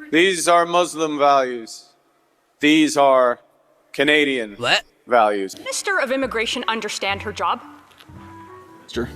These are Muslim values. These are Canadian values. Minister of Immigration understand her job? Sure.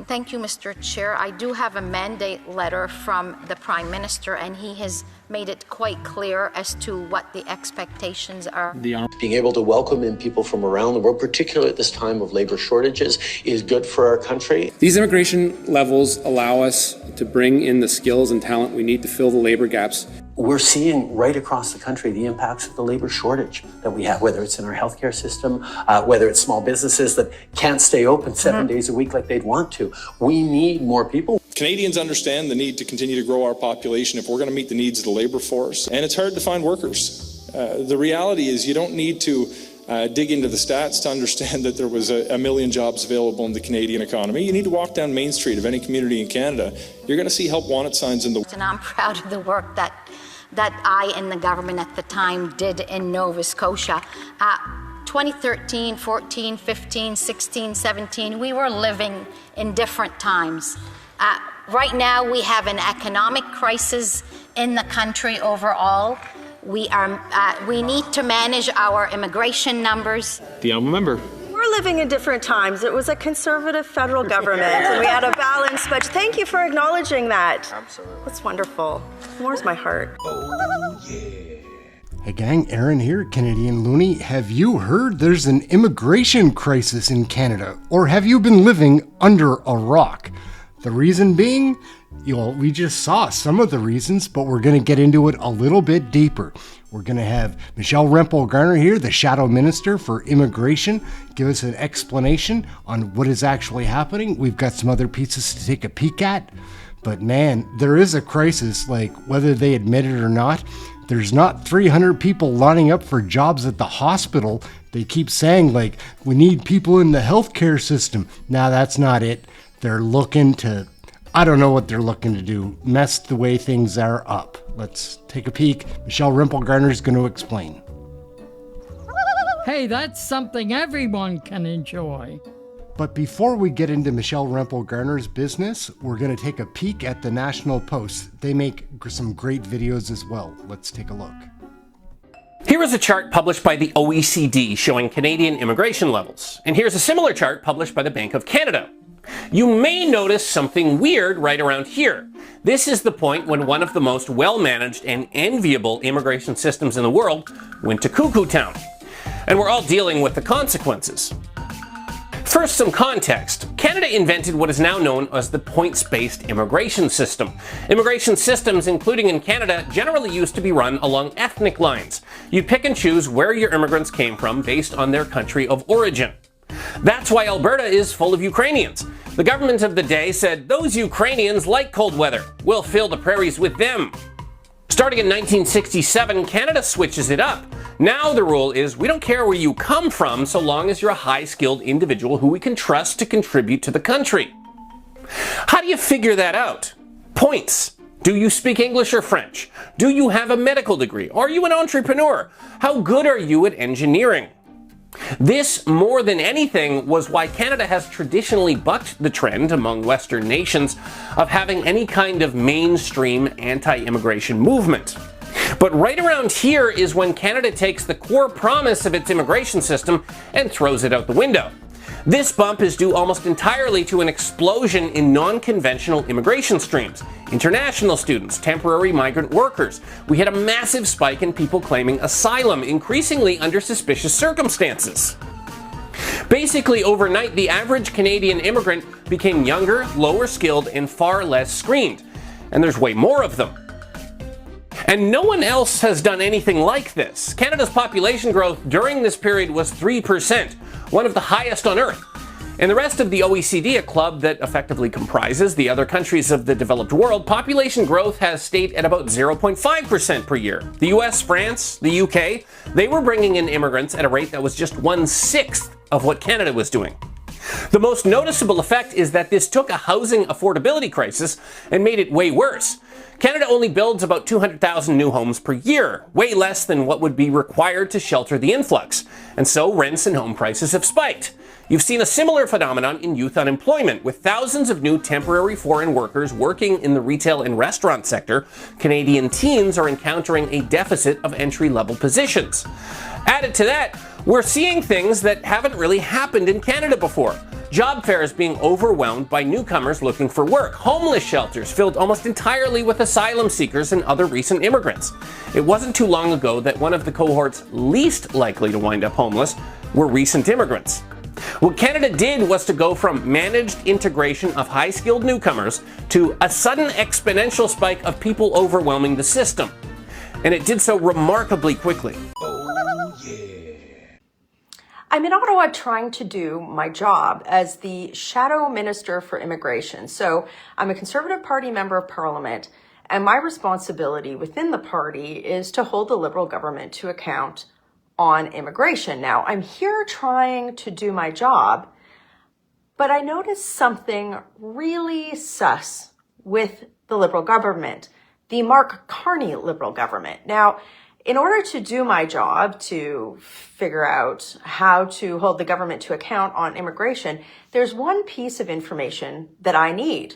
Thank you, Mr. Chair. I do have a mandate letter from the Prime Minister, and he has made it quite clear as to what the expectations are. Being able to welcome in people from around the world, particularly at this time of labor shortages, is good for our country. These immigration levels allow us to bring in the skills and talent we need to fill the labor gaps. We're seeing right across the country the impacts of the labor shortage that we have, whether it's in our healthcare system, whether it's small businesses that can't stay open 7 days a week like they'd want to. We need more people. Canadians understand the need to continue to grow our population if we're going to meet the needs of the labor force, and it's hard to find workers. The reality is you don't need to dig into the stats to understand that there was a million jobs available in the Canadian economy. You need to walk down Main Street of any community in Canada. You're going to see help wanted signs in the... And I'm proud of the work that I and the government at the time did in Nova Scotia. 2013, 14, 15, 16, 17, we were living in different times. Right now, we have an economic crisis in the country overall. We need to manage our immigration numbers. The honourable member. We're living in different times. It was a conservative federal government, and we had a balanced budget. Thank you for acknowledging that. Absolutely. That's wonderful. Warms my heart. Oh, yeah. Hey gang, Aaron here, Canadian Loony. Have you heard there's an immigration crisis in Canada? Or have you been living under a rock? The reason being, we just saw some of the reasons, but we're going to get into it a little bit deeper. We're going to have Michelle Rempel-Garner here, the Shadow Minister for Immigration, give us an explanation on what is actually happening. We've got some other pieces to take a peek at. But man, there is a crisis, like whether they admit it or not. There's not 300 people lining up for jobs at the hospital. They keep saying, like, we need people in the healthcare system. Now, that's not it. They're looking to, I don't know what they're looking to do, mess the way things are up. Let's take a peek. Michelle Rempel-Garner is going to explain. Hey, that's something everyone can enjoy. But before we get into Michelle Rempel-Garner's business, we're going to take a peek at the National Post. They make some great videos as well. Let's take a look. Here is a chart published by the OECD showing Canadian immigration levels. And here's a similar chart published by the Bank of Canada. You may notice something weird right around here. This is the point when one of the most well-managed and enviable immigration systems in the world went to cuckoo town. And we're all dealing with the consequences. First, some context. Canada invented what is now known as the points-based immigration system. Immigration systems, including in Canada, generally used to be run along ethnic lines. You pick and choose where your immigrants came from based on their country of origin. That's why Alberta is full of Ukrainians. The government of the day said, those Ukrainians like cold weather. We'll fill the prairies with them. Starting in 1967, Canada switches it up. Now the rule is we don't care where you come from so long as you're a high-skilled individual who we can trust to contribute to the country. How do you figure that out? Points. Do you speak English or French? Do you have a medical degree? Are you an entrepreneur? How good are you at engineering? This, more than anything, was why Canada has traditionally bucked the trend among Western nations of having any kind of mainstream anti-immigration movement. But right around here is when Canada takes the core promise of its immigration system and throws it out the window. This bump is due almost entirely to an explosion in non-conventional immigration streams. International students, temporary migrant workers. We had a massive spike in people claiming asylum, increasingly under suspicious circumstances. Basically, overnight, the average Canadian immigrant became younger, lower skilled, and far less screened. And there's way more of them. And no one else has done anything like this. Canada's population growth during this period was 3%, one of the highest on Earth. In the rest of the OECD, a club that effectively comprises the other countries of the developed world, population growth has stayed at about 0.5% per year. The US, France, the UK, they were bringing in immigrants at a rate that was just 1/6 of what Canada was doing. The most noticeable effect is that this took a housing affordability crisis and made it way worse. Canada only builds about 200,000 new homes per year, way less than what would be required to shelter the influx, and so rents and home prices have spiked. You've seen a similar phenomenon in youth unemployment. With thousands of new temporary foreign workers working in the retail and restaurant sector, Canadian teens are encountering a deficit of entry-level positions. Added to that, we're seeing things that haven't really happened in Canada before. Job fairs being overwhelmed by newcomers looking for work. Homeless shelters filled almost entirely with asylum seekers and other recent immigrants. It wasn't too long ago that one of the cohorts least likely to wind up homeless were recent immigrants. What Canada did was to go from managed integration of high-skilled newcomers to a sudden exponential spike of people overwhelming the system. And it did so remarkably quickly. I'm in Ottawa trying to do my job as the Shadow Minister for Immigration. So I'm a Conservative Party member of Parliament, and my responsibility within the party is to hold the Liberal government to account on immigration. Now, I'm here trying to do my job, but I noticed something really sus with the Liberal government, the Mark Carney Liberal government. Now, in order to do my job, to figure out how to hold the government to account on immigration, there's one piece of information that I need,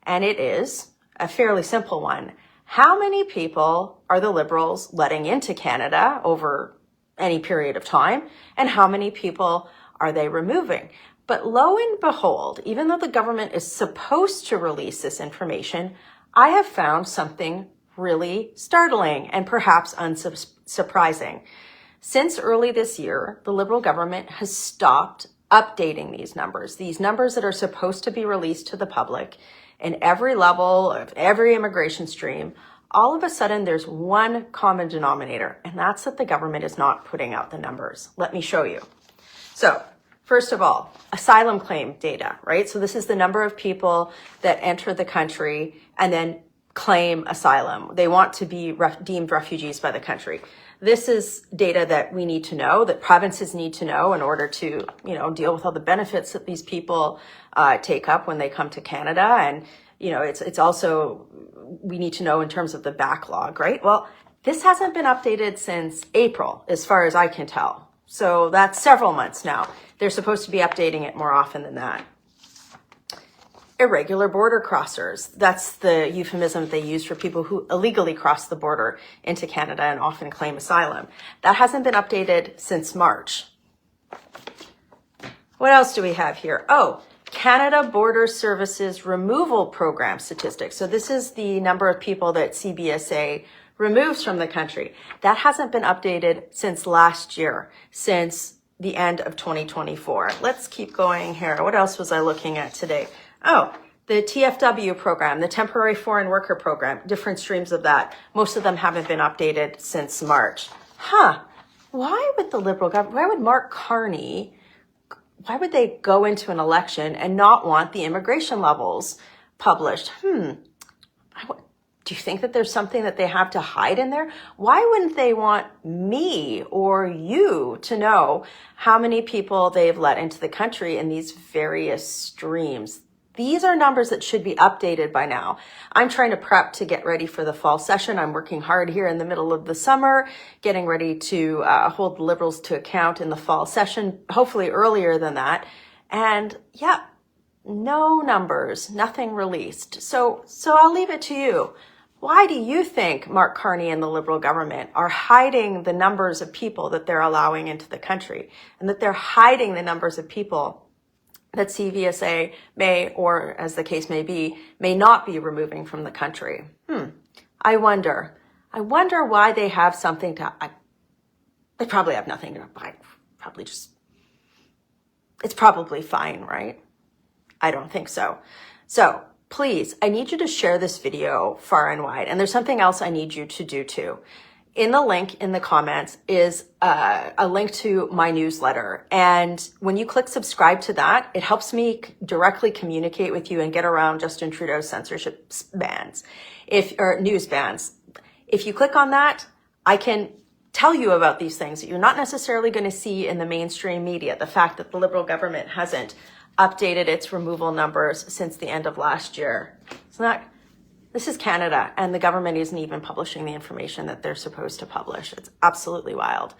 and it is a fairly simple one. How many people are the Liberals letting into Canada over any period of time, and how many people are they removing? But lo and behold, even though the government is supposed to release this information, I have found something really startling and perhaps unsurprising. Since early this year, the Liberal government has stopped updating these numbers that are supposed to be released to the public in every level of every immigration stream. All of a sudden, there's one common denominator, and that's that the government is not putting out the numbers. Let me show you. So, first of all, asylum claim data, right? So this is the number of people that enter the country and then claim asylum. They want to be deemed refugees by the country. This is data that we need to know, that provinces need to know in order to, deal with all the benefits that these people take up when they come to Canada. And, it's also, we need to know in terms of the backlog, right? Well, this hasn't been updated since April, as far as I can tell. So that's several months now. They're supposed to be updating it more often than that. Irregular border crossers. That's the euphemism they use for people who illegally cross the border into Canada and often claim asylum. That hasn't been updated since March. What else do we have here? Oh, Canada Border Services Removal Program statistics. So this is the number of people that CBSA removes from the country. That hasn't been updated since last year, since the end of 2024. Let's keep going here. What else was I looking at today? Oh, the TFW program, the Temporary Foreign Worker Program, different streams of that. Most of them haven't been updated since March. Why would the Liberal government, why would Mark Carney, why would they go into an election and not want the immigration levels published? Do you think that there's something that they have to hide in there? Why wouldn't they want me or you to know how many people they've let into the country in these various streams? These are numbers that should be updated by now. I'm trying to prep to get ready for the fall session. I'm working hard here in the middle of the summer, getting ready to hold the Liberals to account in the fall session, hopefully earlier than that. And yeah, no numbers, nothing released. So I'll leave it to you. Why do you think Mark Carney and the Liberal government are hiding the numbers of people that they're allowing into the country, and that they're hiding the numbers of people that CVSA may, or as the case may be, may not be removing from the country? I wonder why they have something to, they probably have nothing to, it's probably fine, right? I don't think so. So please, I need you to share this video far and wide. And there's something else I need you to do too. In the link in the comments is a link to my newsletter. And when you click subscribe to that, it helps me directly communicate with you and get around Justin Trudeau's censorship bans, or news bans. If you click on that, I can tell you about these things that you're not necessarily going to see in the mainstream media. The fact that the Liberal government hasn't updated its removal numbers since the end of last year. This is Canada, and the government isn't even publishing the information that they're supposed to publish. It's absolutely wild.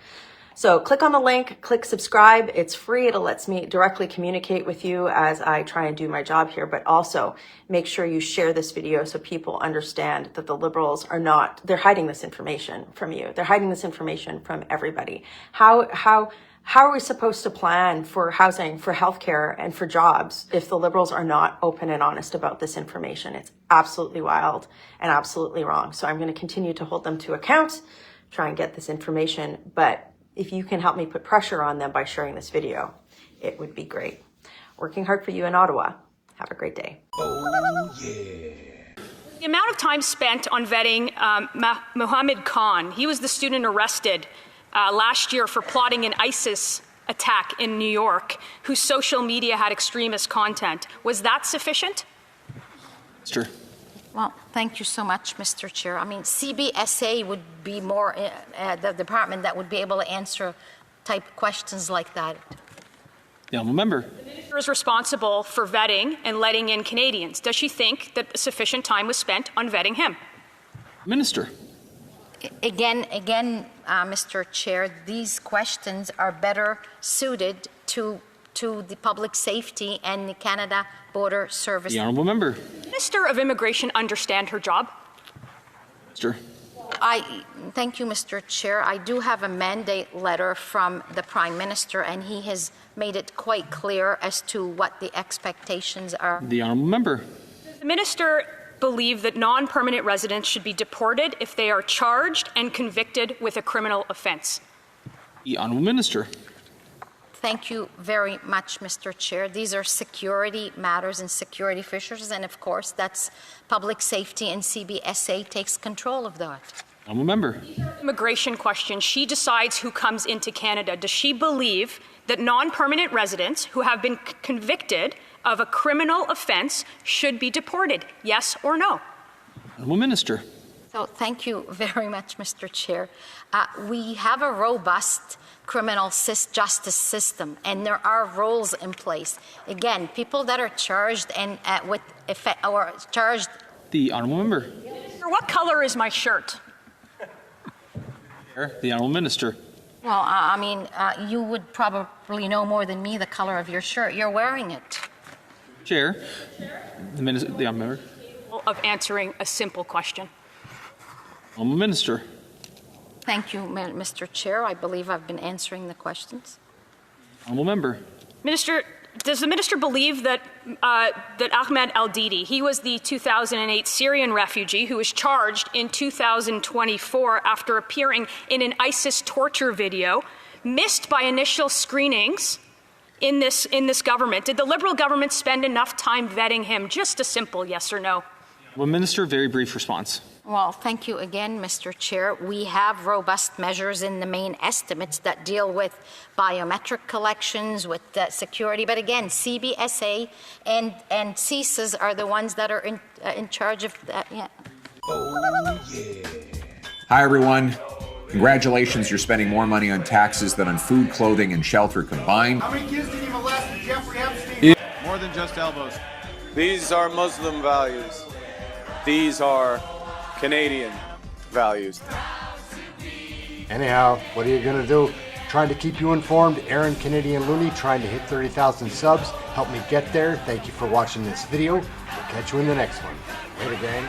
So click on the link, click subscribe. It's free. It lets me directly communicate with you as I try and do my job here, but also make sure you share this video so people understand that the Liberals are not, they're hiding this information from you. They're hiding this information from everybody. How are we supposed to plan for housing, for healthcare, and for jobs if the Liberals are not open and honest about this information? It's absolutely wild and absolutely wrong. So I'm going to continue to hold them to account, try and get this information, but if you can help me put pressure on them by sharing this video, it would be great. Working hard for you in Ottawa. Have a great day. Oh, yeah. The amount of time spent on vetting Mohammed Khan, he was the student arrested last year for plotting an ISIS attack in New York, whose social media had extremist content. Was that sufficient? Sure. Well, thank you so much, Mr. Chair. I mean, CBSA would be more the department that would be able to answer type questions like that. The honourable member. The minister is responsible for vetting and letting in Canadians. Does she think that sufficient time was spent on vetting him? Minister. Again, Mr. Chair, these questions are better suited to the public safety and the Canada Border Service. The honourable member. Minister of Immigration understand her job? Minister. Thank you, Mr. Chair. I do have a mandate letter from the Prime Minister, and he has made it quite clear as to what the expectations are. The honourable member. Does the minister believe that non-permanent residents should be deported if they are charged and convicted with a criminal offence? The honourable minister. Thank you very much, Mr. Chair. These are security matters and security issues, and of course, that's public safety, and CBSA takes control of that. Honourable member. Immigration question. She decides who comes into Canada. Does she believe that non-permanent residents who have been convicted of a criminal offence should be deported? Yes or no? Honourable minister. So thank you very much, Mr. Chair. We have a robust criminal justice system, and there are rules in place. Again, people that are charged and with effect or charged. The honourable member. What color is my shirt? The honourable minister. Well, I mean, you would probably know more than me the color of your shirt. You're wearing it. Chair. The honourable member. Of answering a simple question. Honourable minister. Thank you, Mr. Chair. I believe I've been answering the questions. Honourable member. Minister, does the minister believe that that Ahmed Al-Didi, he was the 2008 Syrian refugee who was charged in 2024 after appearing in an ISIS torture video, missed by initial screenings in this government? Did the Liberal government spend enough time vetting him? Just a simple yes or no. Well, Minister, very brief response. Well, thank you again, Mr. Chair. We have robust measures in the main estimates that deal with biometric collections, with security. But again, CBSA and CSIS are the ones that are in charge of that. Yeah. Oh, yeah. Hi, everyone. Congratulations, you're spending more money on taxes than on food, clothing, and shelter combined. How many kids did you molest with Jeffrey Epstein? More than just elbows. These are Muslim values. These are Canadian values. Anyhow, what are you going to do? Trying to keep you informed. Aaron Canadian Looney trying to hit 30,000 subs. Help me get there. Thank you for watching this video. We'll catch you in the next one. Later, gang.